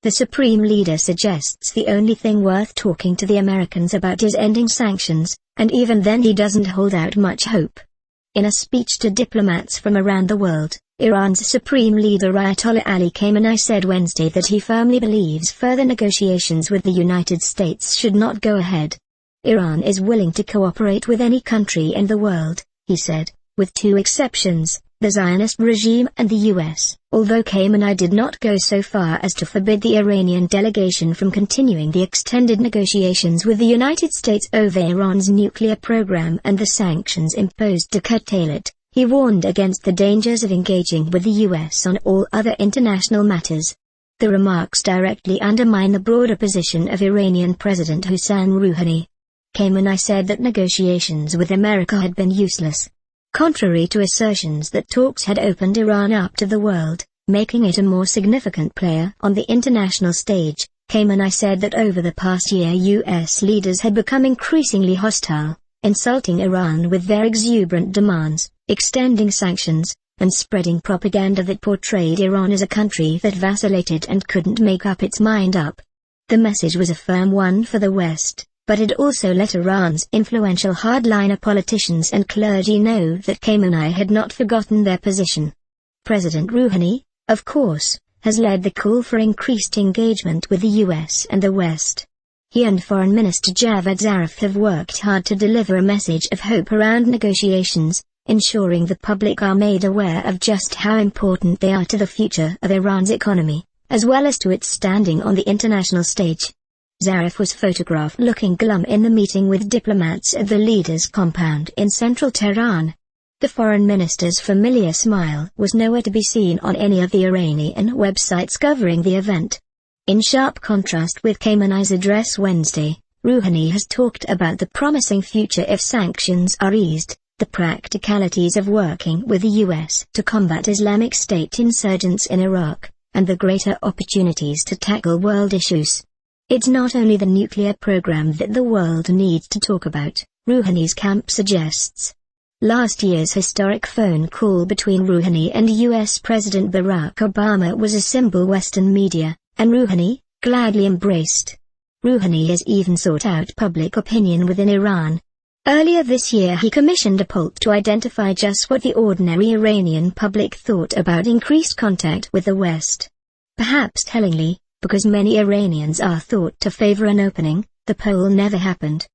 The Supreme Leader suggests the only thing worth talking to the Americans about is ending sanctions, and even then he doesn't hold out much hope. In a speech to diplomats from around the world, Iran's Supreme Leader Ayatollah Ali Khamenei said Wednesday that he firmly believes further negotiations with the United States should not go ahead. Iran is willing to cooperate with any country in the world, he said, with two exceptions, the Zionist regime and the U.S., although Khamenei did not go so far as to forbid the Iranian delegation from continuing the extended negotiations with the United States over Iran's nuclear program and the sanctions imposed to curtail it. He warned against the dangers of engaging with the U.S. on all other international matters. The remarks directly undermine the broader position of Iranian President Hassan Rouhani. Khamenei said that negotiations with America had been useless. Contrary to assertions that talks had opened Iran up to the world, making it a more significant player on the international stage, Khamenei said that over the past year U.S. leaders had become increasingly hostile, insulting Iran with their exuberant demands, extending sanctions, and spreading propaganda that portrayed Iran as a country that vacillated and couldn't make up its mind up. The message was a firm one for the West, but it also let Iran's influential hardliner politicians and clergy know that Khamenei had not forgotten their position. President Rouhani, of course, has led the call for increased engagement with the U.S. and the West. He and Foreign Minister Javad Zarif have worked hard to deliver a message of hope around negotiations, ensuring the public are made aware of just how important they are to the future of Iran's economy, as well as to its standing on the international stage. Zarif was photographed looking glum in the meeting with diplomats at the leader's compound in central Tehran. The foreign minister's familiar smile was nowhere to be seen on any of the Iranian websites covering the event. In sharp contrast with Khamenei's address Wednesday, Rouhani has talked about the promising future if sanctions are eased, the practicalities of working with the U.S. to combat Islamic State insurgents in Iraq, and the greater opportunities to tackle world issues. It's not only the nuclear program that the world needs to talk about, Rouhani's camp suggests. Last year's historic phone call between Rouhani and U.S. President Barack Obama was a symbol Western media, and Rouhani, gladly embraced. Rouhani has even sought out public opinion within Iran. Earlier this year he commissioned a poll to identify just what the ordinary Iranian public thought about increased contact with the West. Perhaps tellingly, because many Iranians are thought to favor an opening, the poll never happened.